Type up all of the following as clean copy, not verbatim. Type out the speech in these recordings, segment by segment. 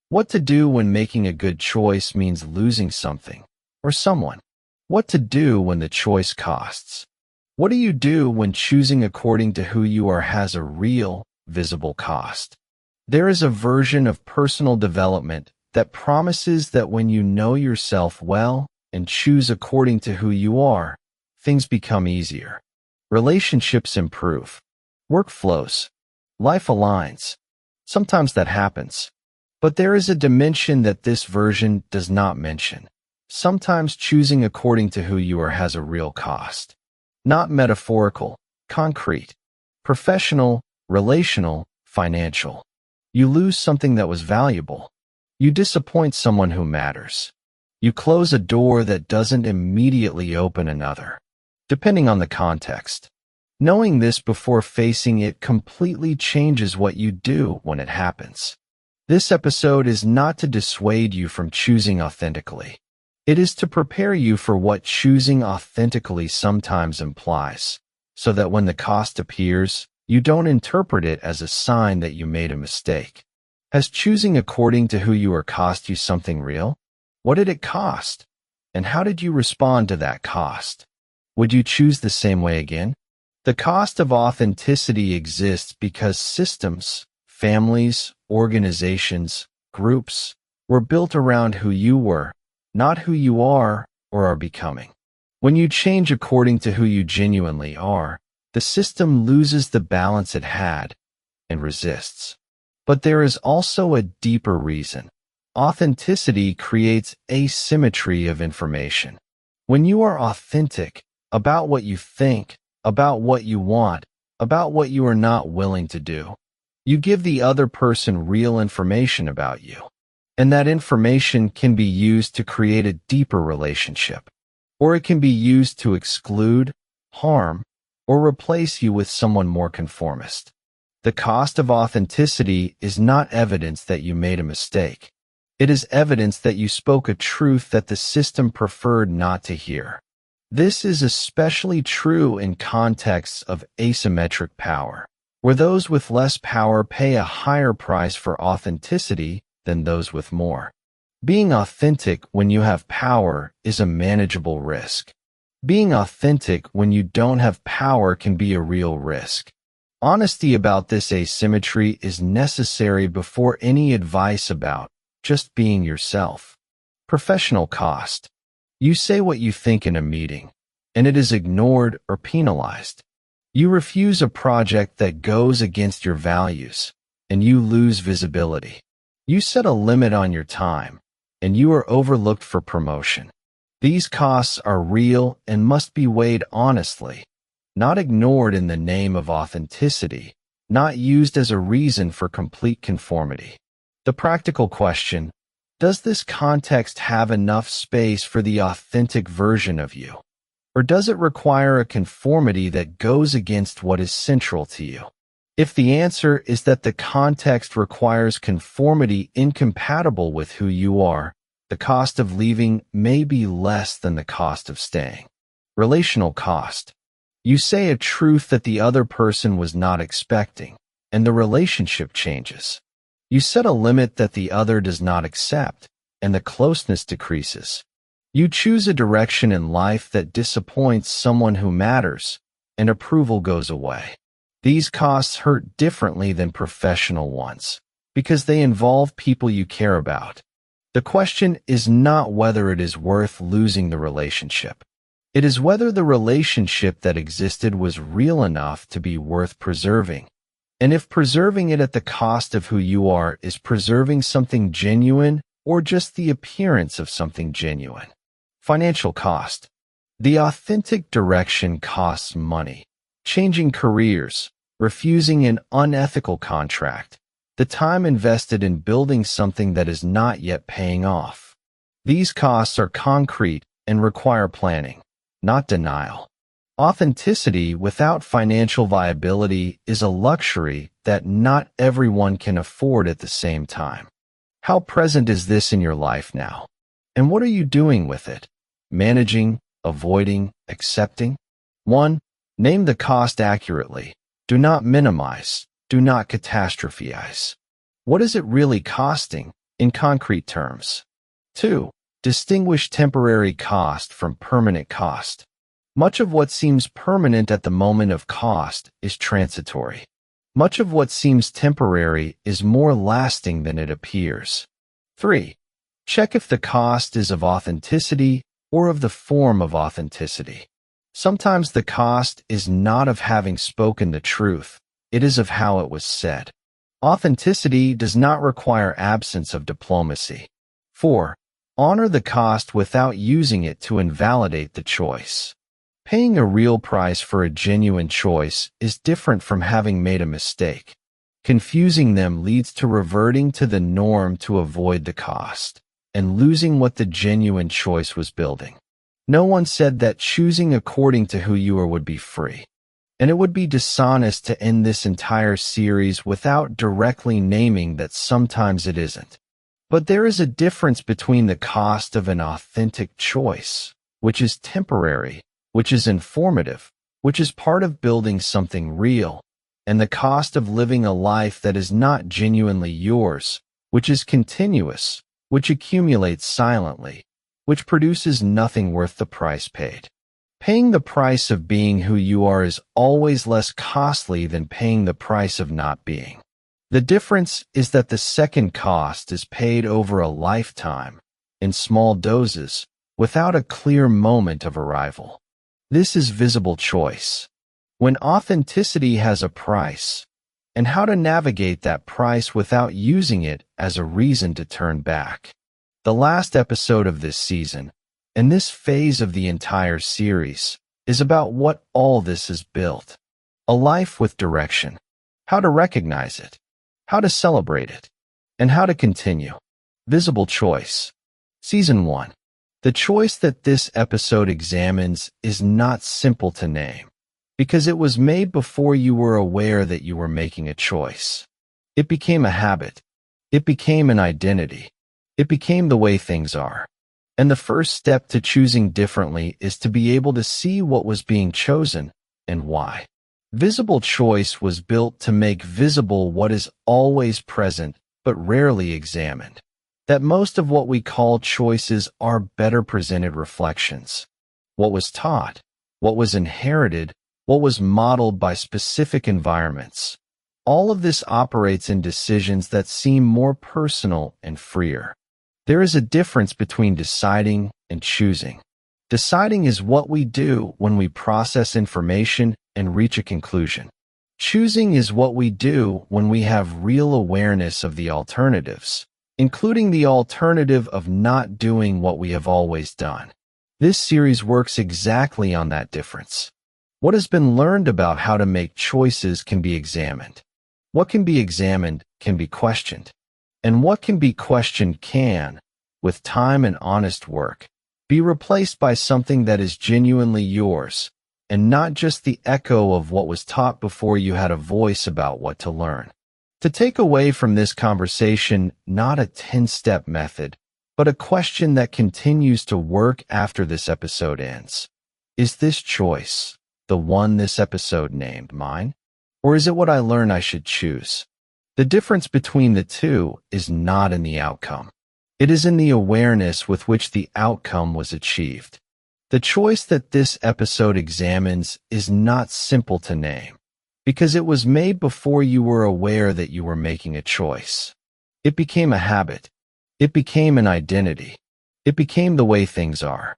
What to do when making a good choice means losing something or someone. What to do when the choice costs. What do you do when choosing according to who you are has a real, visible cost? There is a version of personal development that promises that when you know yourself well and choose according to who you are, things become easier. Relationships improve. Work flows. Life aligns. Sometimes that happens. But there is a dimension that this version does not mention. Sometimes choosing according to who you are has a real cost. Not metaphorical, concrete, professional, relational, financial. You lose something that was valuable. You disappoint someone who matters. You close a door that doesn't immediately open another, depending on the context. Knowing this before facing it completely changes what you do when it happens. This episode is not to dissuade you from choosing authentically. It is to prepare you for what choosing authentically sometimes implies, so that when the cost appears, you don't interpret it as a sign that you made a mistake. Has choosing according to who you are cost you something real? What did it cost? And how did you respond to that cost? Would you choose the same way again? The cost of authenticity exists because systems, families, organizations, groups were built around who you were, not who you are or are becoming. When you change according to who you genuinely are, the system loses the balance it had and resists. But there is also a deeper reason. Authenticity creates asymmetry of information. When you are authentic about what you think, about what you want, about what you are not willing to do, you give the other person real information about you. And that information can be used to create a deeper relationship, or it can be used to exclude, harm, or replace you with someone more conformist. The cost of authenticity is not evidence that you made a mistake. It is evidence that you spoke a truth that the system preferred not to hear. This is especially true in contexts of asymmetric power, where those with less power pay a higher price for authenticity than those with more. Being authentic when you have power is a manageable risk. Being authentic when you don't have power can be a real risk. Honesty about this asymmetry is necessary before any advice about just being yourself. Professional cost. You say what you think in a meeting, and it is ignored or penalized. You refuse a project that goes against your values, and you lose visibility. You set a limit on your time, and you are overlooked for promotion. These costs are real and must be weighed honestly, not ignored in the name of authenticity, not used as a reason for complete conformity. The practical question: does this context have enough space for the authentic version of you? Or does it require a conformity that goes against what is central to you? If the answer is that the context requires conformity incompatible with who you are, the cost of leaving may be less than the cost of staying. Relational cost. You say a truth that the other person was not expecting, and the relationship changes. You set a limit that the other does not accept, and the closeness decreases. You choose a direction in life that disappoints someone who matters, and approval goes away. These costs hurt differently than professional ones, because they involve people you care about. The question is not whether it is worth losing the relationship. It is whether the relationship that existed was real enough to be worth preserving. And if preserving it at the cost of who you are is preserving something genuine or just the appearance of something genuine. Financial cost. The authentic direction costs money. Changing careers, refusing an unethical contract, the time invested in building something that is not yet paying off. These costs are concrete and require planning, not denial. Authenticity without financial viability is a luxury that not everyone can afford at the same time. How present is this in your life now? And what are you doing with it? Managing, avoiding, accepting? 1. Name the cost accurately. Do not minimize. Do not catastrophize. What is it really costing, in concrete terms. 2. Distinguish temporary cost from permanent cost. Much of what seems permanent at the moment of cost is transitory. Much of what seems temporary is more lasting than it appears. 3. Check if the cost is of authenticity or of the form of authenticity. Sometimes the cost is not of having spoken the truth, it is of how it was said. Authenticity does not require absence of diplomacy. 4. Honor the cost without using it to invalidate the choice. Paying a real price for a genuine choice is different from having made a mistake. Confusing them leads to reverting to the norm to avoid the cost, and losing what the genuine choice was building. No one said that choosing according to who you are would be free. And it would be dishonest to end this entire series without directly naming that sometimes it isn't. But there is a difference between the cost of an authentic choice, which is temporary, which is informative, which is part of building something real, and the cost of living a life that is not genuinely yours, which is continuous, which accumulates silently, which produces nothing worth the price paid. Paying the price of being who you are is always less costly than paying the price of not being. The difference is that the second cost is paid over a lifetime, in small doses, without a clear moment of arrival. This is visible choice. When authenticity has a price, and how to navigate that price without using it as a reason to turn back. The last episode of this season, and this phase of the entire series, is about what all this is built. A life with direction. How to recognize it. How to celebrate it. And how to continue. Visible choice. Season 1. The choice that this episode examines is not simple to name, because it was made before you were aware that you were making a choice. It became a habit. It became an identity. It became the way things are. And the first step to choosing differently is to be able to see what was being chosen and why. Visible choice was built to make visible what is always present but rarely examined. That most of what we call choices are better presented reflections. What was taught, what was inherited, what was modeled by specific environments. All of this operates in decisions that seem more personal and freer. There is a difference between deciding and choosing. Deciding is what we do when we process information and reach a conclusion. Choosing is what we do when we have real awareness of the alternatives, including the alternative of not doing what we have always done. This series works exactly on that difference. What has been learned about how to make choices can be examined. What can be examined can be questioned. And what can be questioned can, with time and honest work, be replaced by something that is genuinely yours, and not just the echo of what was taught before you had a voice about what to learn. To take away from this conversation, not a 10-step method, but a question that continues to work after this episode ends. Is this choice, the one this episode named, mine? Or is it what I learn I should choose? The difference between the two is not in the outcome. It is in the awareness with which the outcome was achieved. The choice that this episode examines is not simple to name, because it was made before you were aware that you were making a choice. It became a habit. It became an identity. It became the way things are.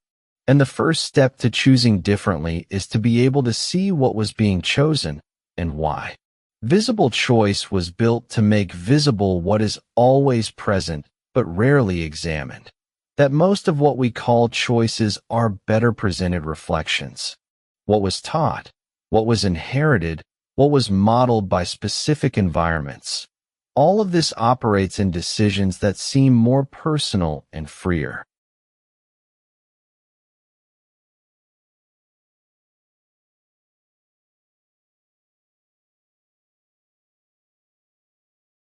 And the first step to choosing differently is to be able to see what was being chosen and why. Visible choice was built to make visible what is always present but rarely examined. That most of what we call choices are better presented reflections. What was taught, what was inherited, what was modeled by specific environments. All of this operates in decisions that seem more personal and freer.